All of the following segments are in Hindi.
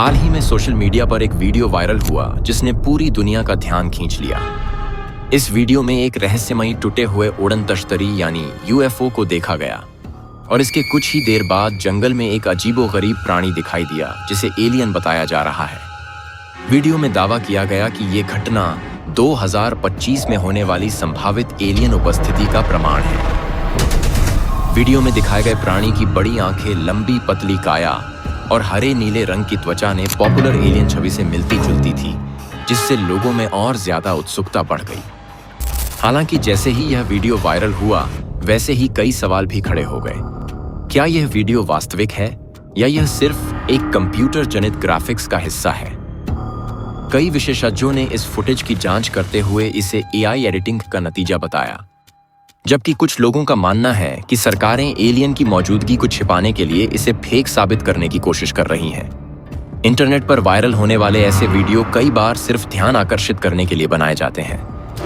हाल ही में सोशल मीडिया पर एक वीडियो वायरल हुआ जिसने पूरी दुनिया का ध्यान खींच लिया। इस वीडियो में एक रहस्यमयी टूटे हुए उड़न तश्तरी यानी यूएफओ को देखा गया और इसके कुछ ही देर बाद जंगल में एक अजीबोगरीब प्राणी दिखाई दिया जिसे एलियन बताया जा रहा है। वीडियो में दावा किया गया कि ये घटना 2025 में होने वाली संभावित एलियन उपस्थिति का प्रमाण है। वीडियो में दिखाए गए प्राणी की बड़ी आंखें, लंबी पतली काया और हरे नीले रंग की त्वचा ने पॉपुलर एलियन छवि से मिलती जुलती थी, जिससे लोगों में और ज्यादा उत्सुकता बढ़ गई। हालांकि जैसे ही यह वीडियो वायरल हुआ, वैसे ही कई सवाल भी खड़े हो गए। क्या यह वीडियो वास्तविक है या यह सिर्फ एक कंप्यूटर जनित ग्राफिक्स का हिस्सा है? कई विशेषज्ञों ने इस फुटेज की जांच करते हुए इसे एआई एडिटिंग का नतीजा बताया, जबकि कुछ लोगों का मानना है कि सरकारें एलियन की मौजूदगी को छिपाने के लिए इसे फेक साबित करने की कोशिश कर रही हैं। इंटरनेट पर वायरल होने वाले ऐसे वीडियो कई बार सिर्फ ध्यान आकर्षित करने के लिए बनाए जाते हैं,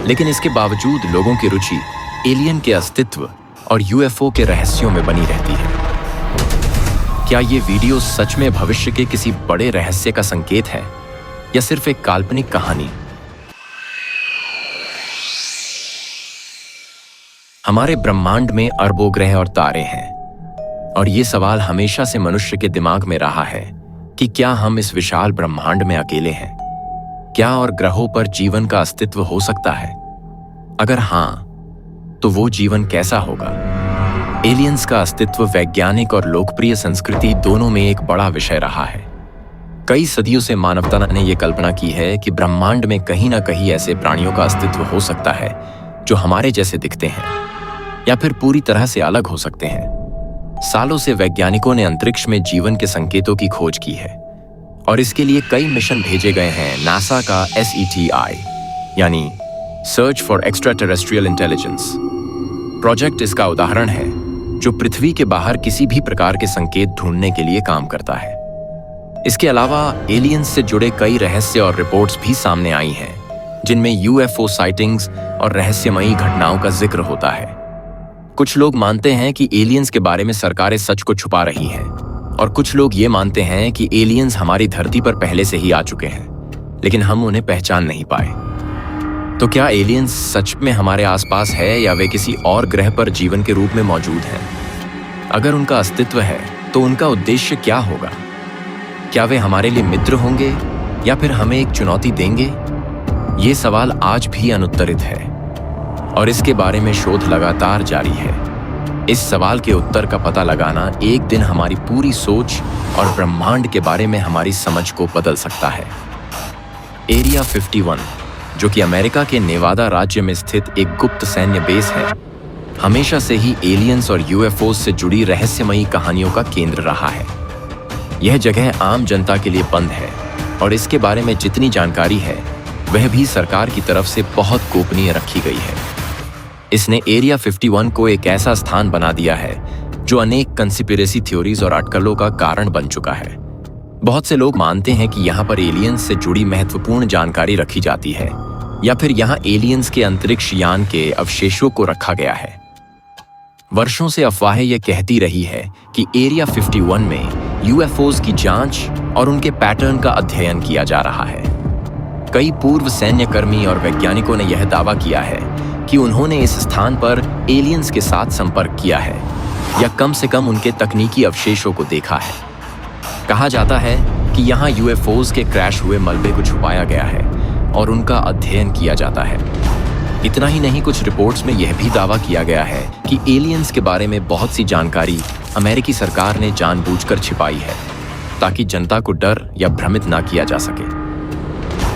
लेकिन इसके बावजूद लोगों की रुचि एलियन के अस्तित्व और यूएफओ के रहस्यों में बनी रहती है। क्या ये वीडियो सच में भविष्य के किसी बड़े रहस्य का संकेत है या सिर्फ एक काल्पनिक कहानी? हमारे ब्रह्मांड में अरबों ग्रह और तारे हैं और ये सवाल हमेशा से मनुष्य के दिमाग में रहा है कि क्या हम इस विशाल ब्रह्मांड में अकेले हैं? क्या और ग्रहों पर जीवन का अस्तित्व हो सकता है? अगर हाँ, तो वो जीवन कैसा होगा? एलियंस का अस्तित्व वैज्ञानिक और लोकप्रिय संस्कृति दोनों में एक बड़ा विषय रहा है। कई सदियों से मानवता ने यह कल्पना की है कि ब्रह्मांड में कहीं ना कहीं ऐसे प्राणियों का अस्तित्व हो सकता है जो हमारे जैसे दिखते हैं या फिर पूरी तरह से अलग हो सकते हैं। सालों से वैज्ञानिकों ने अंतरिक्ष में जीवन के संकेतों की खोज की है और इसके लिए कई मिशन भेजे गए हैं। नासा का SETI यानी search for extraterrestrial intelligence project इसका उदाहरण है, जो पृथ्वी के बाहर किसी भी प्रकार के संकेत ढूंढने के लिए काम करता है। इसके अलावा एलियंस से जुड़े कई रहस्य और रिपोर्ट्स भी सामने आई हैं, जिनमें यूएफओ साइटिंग्स और रहस्यमयी घटनाओं का जिक्र होता है। कुछ लोग मानते हैं कि एलियंस के बारे में सरकारें सच को छुपा रही हैं और कुछ लोग ये मानते हैं कि एलियंस हमारी धरती पर पहले से ही आ चुके हैं, लेकिन हम उन्हें पहचान नहीं पाए। तो क्या एलियंस सच में हमारे आसपास है या वे किसी और ग्रह पर जीवन के रूप में मौजूद हैं? अगर उनका अस्तित्व है तो उनका उद्देश्य क्या होगा? क्या वे हमारे लिए मित्र होंगे या फिर हमें एक चुनौती देंगे? ये सवाल आज भी अनुत्तरित है और इसके बारे में शोध लगातार जारी है। इस सवाल के उत्तर का पता लगाना एक दिन हमारी पूरी सोच और ब्रह्मांड के बारे में हमारी समझ को बदल सकता है। एरिया 51, जो कि अमेरिका के नेवादा राज्य में स्थित एक गुप्त सैन्य बेस है, हमेशा से ही एलियंस और यूएफओ से जुड़ी रहस्यमयी कहानियों का केंद्र रहा है। यह जगह आम जनता के लिए बंद है और इसके बारे में जितनी जानकारी है वह भी सरकार की तरफ से बहुत गोपनीय रखी गई है। इसने एरिया 51 को एक ऐसा स्थान बना दिया है जो अनेक कंस्पिरेसी थ्योरीज और अटकलों का कारण बन चुका है। बहुत से लोग मानते हैं कि यहाँ पर एलियंस से जुड़ी महत्वपूर्ण जानकारी रखी जाती है या फिर यहाँ एलियंस के अंतरिक्ष यान के अवशेषों को रखा गया है। वर्षों से अफवाहें यह कहती रही है कि एरिया 51 में यूएफओज की जांच और उनके पैटर्न का अध्ययन किया जा रहा है। कई पूर्व सैन्यकर्मी और वैज्ञानिकों ने यह दावा किया है कि उन्होंने इस स्थान पर एलियंस के साथ संपर्क किया है या कम से कम उनके तकनीकी अवशेषों को देखा है। कहा जाता है कि यहाँ यूएफओज के क्रैश हुए मलबे को छुपाया गया है और उनका अध्ययन किया जाता है। इतना ही नहीं, कुछ रिपोर्ट्स में यह भी दावा किया गया है कि एलियंस के बारे में बहुत सी जानकारी अमेरिकी सरकार ने जानबूझकर छिपाई है ताकि जनता को डर या भ्रमित ना किया जा सके।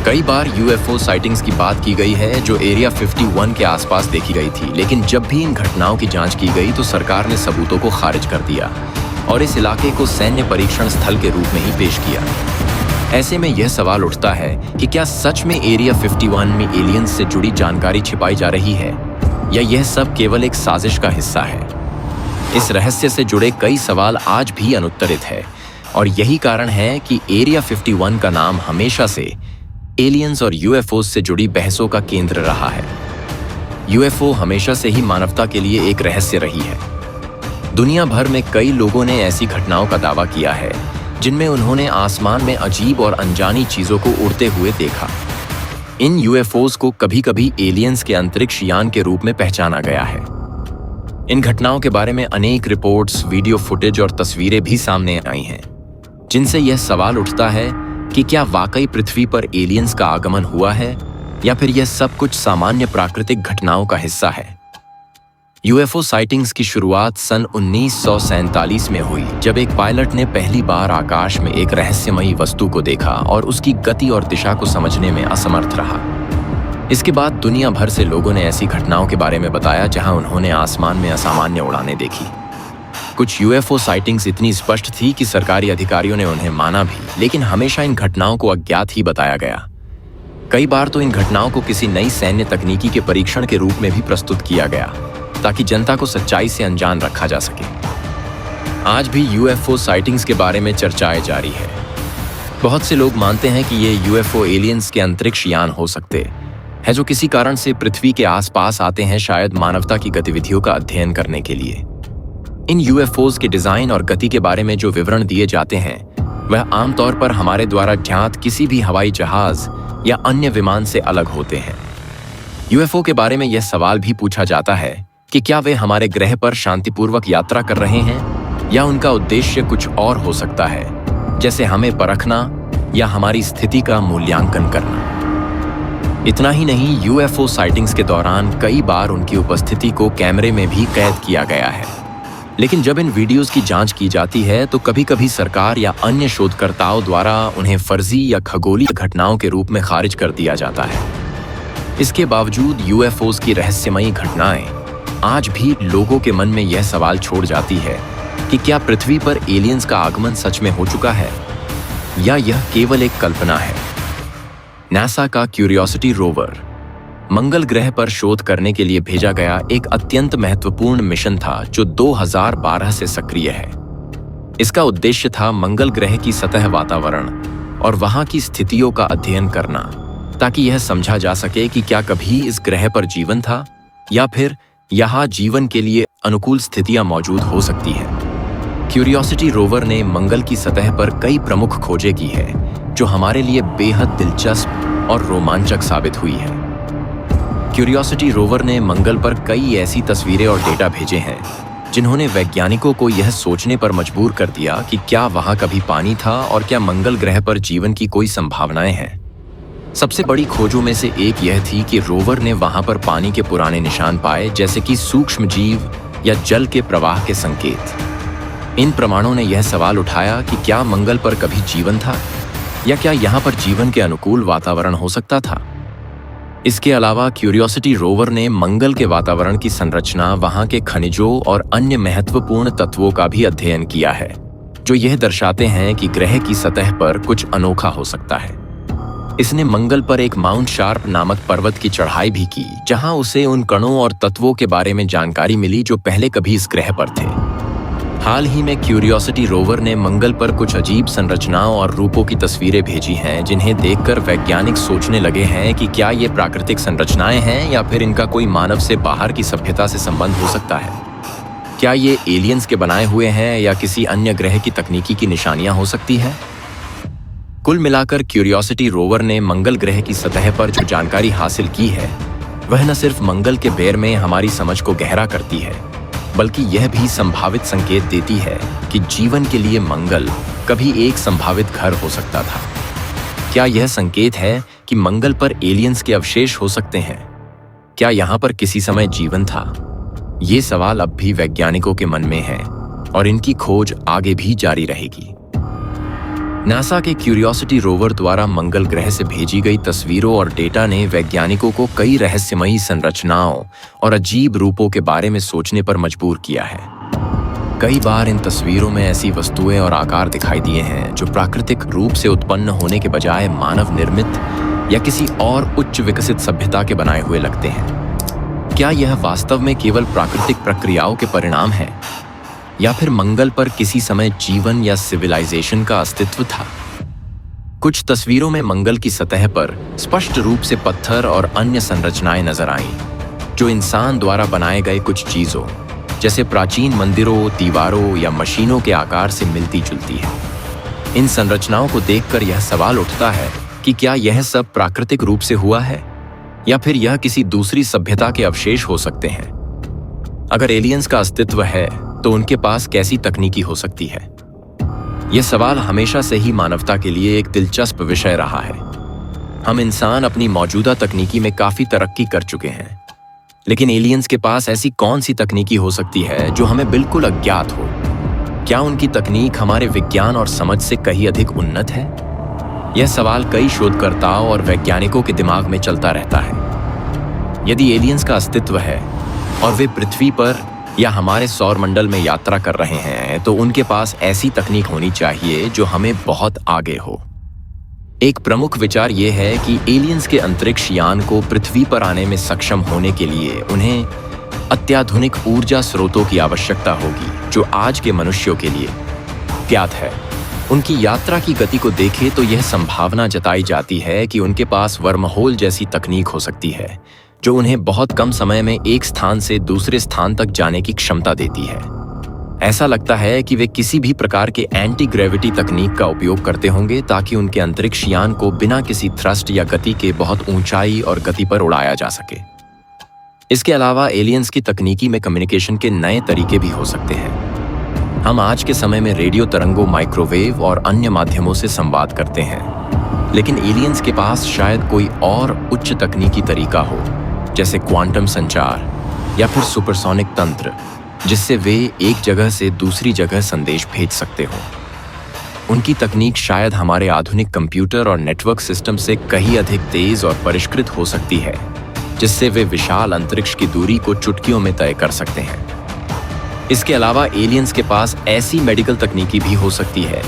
कई बार यूएफओ साइटिंग्स की बात की गई है जो एरिया 51 के आसपास देखी गई थी, लेकिन जब भी इन घटनाओं की जांच की गई तो सरकार ने सबूतों को खारिज कर दिया और इस इलाके को सैन्य परीक्षण स्थल के रूप में ही पेश किया। ऐसे में यह सवाल उठता है कि क्या सच में एरिया 51 में एलियंस से जुड़ी जानकारी छिपाई जा रही है या यह सब केवल एक साजिश का हिस्सा है? इस रहस्य से जुड़े कई सवाल आज भी अनुत्तरित है और यही कारण है कि एरिया 51 का नाम हमेशा से एलियंस और यूएफओ से जुड़ी बहसों का केंद्र रहा है। यूएफओ हमेशा से ही मानवता के लिए एक रहस्य रही है। दुनिया भर में कई लोगों ने ऐसी घटनाओं का दावा किया है जिनमें उन्होंने आसमान में अजीब और अनजानी चीजों को उड़ते हुए देखा। इन यूएफओज को कभी कभी एलियंस के अंतरिक्ष यान के रूप में पहचाना गया है। इन घटनाओं के बारे में अनेक रिपोर्ट्स, वीडियो फुटेज और तस्वीरें भी सामने आई हैं, जिनसे यह सवाल उठता है कि क्या वाकई पृथ्वी पर एलियंस का आगमन हुआ है या फिर यह सब कुछ सामान्य प्राकृतिक घटनाओं का हिस्सा है। यूएफओ साइटिंग्स की शुरुआत सन 1947 में हुई, जब एक पायलट ने पहली बार आकाश में एक रहस्यमयी वस्तु को देखा और उसकी गति और दिशा को समझने में असमर्थ रहा। इसके बाद दुनिया भर से लोगों ने ऐसी घटनाओं के बारे में बताया जहां उन्होंने आसमान में असामान्य उड़ानें देखी। कुछ यूएफओ साइटिंग्स इतनी स्पष्ट थी कि सरकारी अधिकारियों ने उन्हें माना भी, लेकिन हमेशा इन घटनाओं को अज्ञात ही बताया गया। कई बार तो इन घटनाओं को किसी नई सैन्य तकनीकी के परीक्षण के रूप में भी प्रस्तुत किया गया, ताकि जनता को सच्चाई से अनजान रखा जा सके। आज भी यूएफओ साइटिंग्स के बारे में चर्चाएं जारी है। बहुत से लोग मानते हैं कि ये यूएफओ एलियंस के अंतरिक्ष यान हो सकते हैं, जो किसी कारण से पृथ्वी के आसपास आते हैं, शायद मानवता की गतिविधियों का अध्ययन करने के लिए। इन यूएफओज के डिजाइन और गति के बारे में जो विवरण दिए जाते हैं, वह आमतौर पर हमारे द्वारा ज्ञात किसी भी हवाई जहाज या अन्य विमान से अलग होते हैं। यूएफओ के बारे में यह सवाल भी पूछा जाता है कि क्या वे हमारे ग्रह पर शांतिपूर्वक यात्रा कर रहे हैं या उनका उद्देश्य कुछ और हो सकता है, जैसे हमें परखना या हमारी स्थिति का मूल्यांकन करना। इतना ही नहीं, यूएफओ साइटिंग्स के दौरान कई बार उनकी उपस्थिति को कैमरे में भी कैद किया गया है, लेकिन जब इन वीडियोस की जांच की जाती है तो कभी कभी सरकार या अन्य शोधकर्ताओं द्वारा उन्हें फर्जी या खगोलीय घटनाओं के रूप में खारिज कर दिया जाता है। इसके बावजूद यूएफओज की रहस्यमयी घटनाएं आज भी लोगों के मन में यह सवाल छोड़ जाती है कि क्या पृथ्वी पर एलियंस का आगमन सच में हो चुका है या यह केवल एक कल्पना है। नासा का क्यूरियोसिटी रोवर मंगल ग्रह पर शोध करने के लिए भेजा गया एक अत्यंत महत्वपूर्ण मिशन था, जो 2012 से सक्रिय है। इसका उद्देश्य था मंगल ग्रह की सतह, वातावरण और वहां की स्थितियों का अध्ययन करना, ताकि यह समझा जा सके कि क्या कभी इस ग्रह पर जीवन था या फिर यहाँ जीवन के लिए अनुकूल स्थितियां मौजूद हो सकती हैं। क्यूरियोसिटी रोवर ने मंगल की सतह पर कई प्रमुख खोजें की है, जो हमारे लिए बेहद दिलचस्प और रोमांचक साबित हुई है। क्यूरियोसिटी रोवर ने मंगल पर कई ऐसी तस्वीरें और डेटा भेजे हैं, जिन्होंने वैज्ञानिकों को यह सोचने पर मजबूर कर दिया कि क्या वहां कभी पानी था और क्या मंगल ग्रह पर जीवन की कोई संभावनाएं हैं। सबसे बड़ी खोजों में से एक यह थी कि रोवर ने वहां पर पानी के पुराने निशान पाए, जैसे कि सूक्ष्म जीव या जल के प्रवाह के संकेत। इन प्रमाणों ने यह सवाल उठाया कि क्या मंगल पर कभी जीवन था या क्या यहाँ पर जीवन के अनुकूल वातावरण हो सकता था। इसके अलावा क्यूरियोसिटी रोवर ने मंगल के वातावरण की संरचना, वहां के खनिजों और अन्य महत्वपूर्ण तत्वों का भी अध्ययन किया है, जो यह दर्शाते हैं कि ग्रह की सतह पर कुछ अनोखा हो सकता है। इसने मंगल पर एक माउंट शार्प नामक पर्वत की चढ़ाई भी की, जहां उसे उन कणों और तत्वों के बारे में जानकारी मिली जो पहले कभी इस ग्रह पर थे। हाल ही में क्यूरियोसिटी रोवर ने मंगल पर कुछ अजीब संरचनाओं और रूपों की तस्वीरें भेजी हैं, जिन्हें देखकर वैज्ञानिक सोचने लगे हैं कि क्या ये प्राकृतिक संरचनाएं हैं या फिर इनका कोई मानव से बाहर की सभ्यता से संबंध हो सकता है। क्या ये एलियंस के बनाए हुए हैं या किसी अन्य ग्रह की तकनीकी की निशानियां हो सकती है। कुल मिलाकर क्यूरियोसिटी रोवर ने मंगल ग्रह की सतह पर जो जानकारी हासिल की है, वह न सिर्फ मंगल के बेर में हमारी समझ को गहरा करती है, बल्कि यह भी संभावित संकेत देती है कि जीवन के लिए मंगल कभी एक संभावित घर हो सकता था। क्या यह संकेत है कि मंगल पर एलियंस के अवशेष हो सकते हैं? क्या यहाँ पर किसी समय जीवन था? ये सवाल अब भी वैज्ञानिकों के मन में है और इनकी खोज आगे भी जारी रहेगी। नासा के क्यूरियोसिटी रोवर द्वारा मंगल ग्रह से भेजी गई तस्वीरों और डेटा ने वैज्ञानिकों को कई रहस्यमयी संरचनाओं और अजीब रूपों के बारे में सोचने पर मजबूर किया है। कई बार इन तस्वीरों में ऐसी वस्तुएं और आकार दिखाई दिए हैं जो प्राकृतिक रूप से उत्पन्न होने के बजाय मानव निर्मित या किसी और उच्च विकसित सभ्यता के बनाए हुए लगते हैं। क्या यह वास्तव में केवल प्राकृतिक प्रक्रियाओं के परिणाम है या फिर मंगल पर किसी समय जीवन या सिविलाइजेशन का अस्तित्व था? कुछ तस्वीरों में मंगल की सतह पर स्पष्ट रूप से पत्थर और अन्य संरचनाएं नजर आईं, जो इंसान द्वारा बनाए गए कुछ चीजों, जैसे प्राचीन मंदिरों, दीवारों या मशीनों के आकार से मिलती जुलती है। इन संरचनाओं को देखकर यह सवाल उठता है कि क्या यह सब प्राकृतिक रूप से हुआ है या फिर यह किसी दूसरी सभ्यता के अवशेष हो सकते हैं। अगर एलियंस का अस्तित्व है तो उनके पास कैसी तकनीकी हो सकती है? यह सवाल हमेशा से ही मानवता के लिए एक दिलचस्प विषय रहा है। हम इंसान अपनी मौजूदा तकनीकी में काफी तरक्की कर चुके हैं, लेकिन एलियंस के पास ऐसी कौन सी तकनीकी हो सकती है जो हमें बिल्कुल अज्ञात हो? क्या उनकी तकनीक हमारे विज्ञान और समझ से कहीं अधिक उन्नत है? यह सवाल कई शोधकर्ताओं और वैज्ञानिकों के दिमाग में चलता रहता है। यदि एलियंस का अस्तित्व है और वे पृथ्वी पर या हमारे सौरमंडल में यात्रा कर रहे हैं, तो उनके पास ऐसी तकनीक होनी चाहिए जो हमें बहुत आगे हो। एक प्रमुख विचार यह है कि एलियंस के अंतरिक्ष यान को पृथ्वी पर आने में सक्षम होने के लिए उन्हें अत्याधुनिक ऊर्जा स्रोतों की आवश्यकता होगी, जो आज के मनुष्यों के लिए ज्ञात है। उनकी यात्रा की गति को देखें तो यह संभावना जताई जाती है कि उनके पास वर्महोल जैसी तकनीक हो सकती है, जो उन्हें बहुत कम समय में एक स्थान से दूसरे स्थान तक जाने की क्षमता देती है। ऐसा लगता है कि वे किसी भी प्रकार के एंटी ग्रेविटी तकनीक का उपयोग करते होंगे ताकि उनके अंतरिक्ष यान को बिना किसी थ्रस्ट या गति के बहुत ऊंचाई और गति पर उड़ाया जा सके। इसके अलावा एलियंस की तकनीकी में कम्युनिकेशन के नए तरीके भी हो सकते हैं। हम आज के समय में रेडियो तरंगों, माइक्रोवेव और अन्य माध्यमों से संवाद करते हैं, लेकिन एलियंस के पास शायद कोई और उच्च तकनीकी तरीका हो, जैसे क्वांटम संचार या फिर सुपरसोनिक तंत्र, जिससे वे एक जगह से दूसरी जगह संदेश भेज सकते हो। उनकी तकनीक शायद हमारे आधुनिक कंप्यूटर और नेटवर्क सिस्टम से कहीं अधिक तेज और परिष्कृत हो सकती है, जिससे वे विशाल अंतरिक्ष की दूरी को चुटकियों में तय कर सकते हैं। इसके अलावा एलियंस के पास ऐसी मेडिकल तकनीकी भी हो सकती है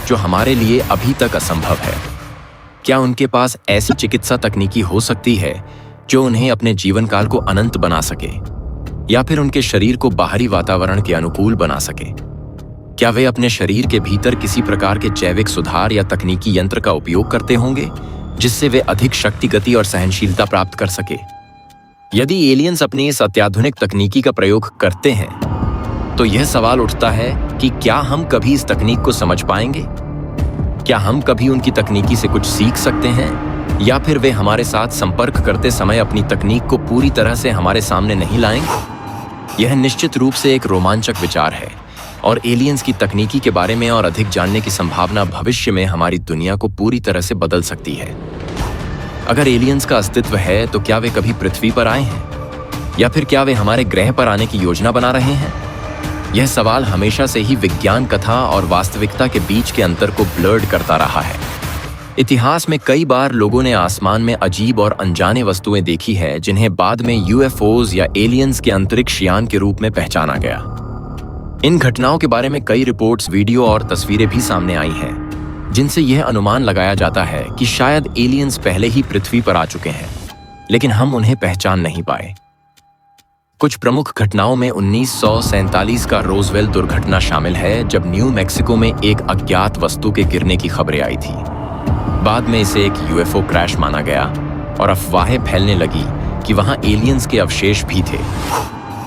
जो हमारे लिए अभी तक असंभव है। क्या उनके पास ऐसी चिकित्सा तकनीकी हो सकती है जो उन्हें अपने जीवन काल को अनंत बना सके, या फिर उनके शरीर को बाहरी वातावरण के अनुकूल बना सके? क्या वे अपने शरीर के भीतर किसी प्रकार के जैविक सुधार या तकनीकी यंत्र का उपयोग करते होंगे, जिससे वे अधिक शक्ति, गति और सहनशीलता प्राप्त कर सके? यदि एलियंस अपनी इस अत्याधुनिक तकनीकी का प्रयोग करते हैं, तो यह सवाल उठता है कि क्या हम कभी इस तकनीक को समझ पाएंगे? क्या हम कभी उनकी तकनीकी से कुछ सीख सकते हैं, या फिर वे हमारे साथ संपर्क करते समय अपनी तकनीक को पूरी तरह से हमारे सामने नहीं लाएंगे? यह निश्चित रूप से एक रोमांचक विचार है, और एलियंस की तकनीकी के बारे में और अधिक जानने की संभावना भविष्य में हमारी दुनिया को पूरी तरह से बदल सकती है। अगर एलियंस का अस्तित्व है, तो क्या वे कभी पृथ्वी पर आए हैं, या फिर क्या वे हमारे ग्रह पर आने की योजना बना रहे हैं? यह सवाल हमेशा से ही विज्ञान कथा और वास्तविकता के बीच के अंतर को ब्लर्ड करता रहा है। इतिहास में कई बार लोगों ने आसमान में अजीब और अनजाने वस्तुएं देखी है, जिन्हें बाद में यूएफओज या एलियंस के अंतरिक्ष यान के रूप में पहचाना गया। इन घटनाओं के बारे में कई रिपोर्ट्स, वीडियो और तस्वीरें भी सामने आई हैं, जिनसे यह अनुमान लगाया जाता है कि शायद एलियंस पहले ही पृथ्वी पर आ चुके हैं, लेकिन हम उन्हें पहचान नहीं पाए। कुछ प्रमुख घटनाओं में 1947 का रोजवेल दुर्घटना शामिल है, जब न्यू मैक्सिको में एक अज्ञात वस्तु के गिरने की खबरें आई थी। बाद में इसे एक यूएफओ क्रैश माना गया और अफवाहें फैलने लगी कि वहां एलियंस के अवशेष भी थे।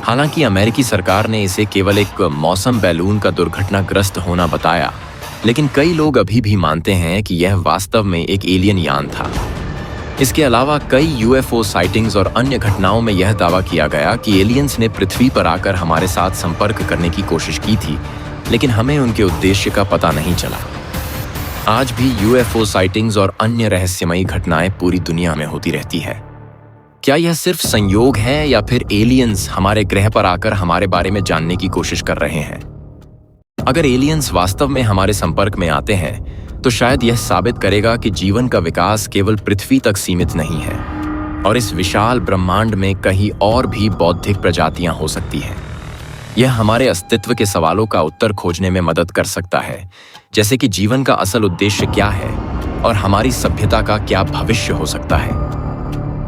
हालांकि अमेरिकी सरकार ने इसे केवल एक मौसम बैलून का दुर्घटनाग्रस्त होना बताया, लेकिन कई लोग अभी भी मानते हैं कि यह वास्तव में एक एलियन यान था। इसके अलावा कई यूएफओ साइटिंग्स और अन्य घटनाओं में यह दावा किया गया कि एलियंस ने पृथ्वी पर आकर हमारे साथ संपर्क करने की कोशिश की थी, लेकिन हमें उनके उद्देश्य का पता नहीं चला। आज भी यूएफओ साइटिंग्स और अन्य रहस्यमयी घटनाएं पूरी दुनिया में होती रहती है। क्या यह सिर्फ संयोग है, या फिर एलियंस हमारे ग्रह पर आकर हमारे बारे में जानने की कोशिश कर रहे हैं? अगर एलियंस वास्तव में हमारे संपर्क में आते हैं, तो शायद यह साबित करेगा कि जीवन का विकास केवल पृथ्वी तक सीमित नहीं है, और इस विशाल ब्रह्मांड में कहीं और भी बौद्धिक प्रजातियां हो सकती हैं। यह हमारे अस्तित्व के सवालों का उत्तर खोजने में मदद कर सकता है, जैसे कि जीवन का असल उद्देश्य क्या है और हमारी सभ्यता का क्या भविष्य हो सकता है।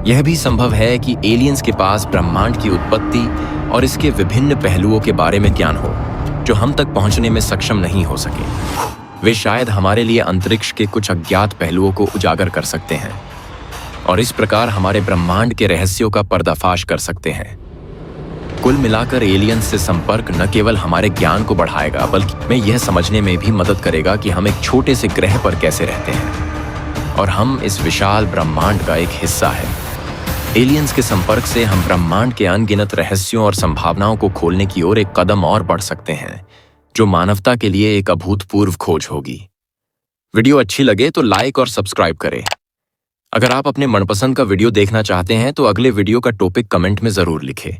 यह भी संभव है कि एलियंस के पास ब्रह्मांड की उत्पत्ति और इसके विभिन्न पहलुओं के बारे में ज्ञान हो, जो हम तक पहुंचने में सक्षम नहीं हो सके। वे शायद हमारे लिए अंतरिक्ष के कुछ अज्ञात पहलुओं को उजागर कर सकते हैं, और इस प्रकार हमारे ब्रह्मांड के रहस्यों का पर्दाफाश कर सकते हैं। कुल मिलाकर एलियंस से संपर्क न केवल हमारे ज्ञान को बढ़ाएगा बल्कि हमें यह समझने में भी मदद करेगा कि हम एक छोटे से ग्रह पर कैसे रहते हैं और हम इस विशाल ब्रह्मांड का एक हिस्सा है। एलियंस के संपर्क से हम ब्रह्मांड के अनगिनत रहस्यों और संभावनाओं को खोलने की ओर एक कदम और बढ़ सकते हैं, जो मानवता के लिए एक अभूतपूर्व खोज होगी। वीडियो अच्छी लगे तो लाइक और सब्सक्राइब करें। अगर आप अपने मनपसंद का वीडियो देखना चाहते हैं तो अगले वीडियो का टॉपिक कमेंट में जरूर लिखें।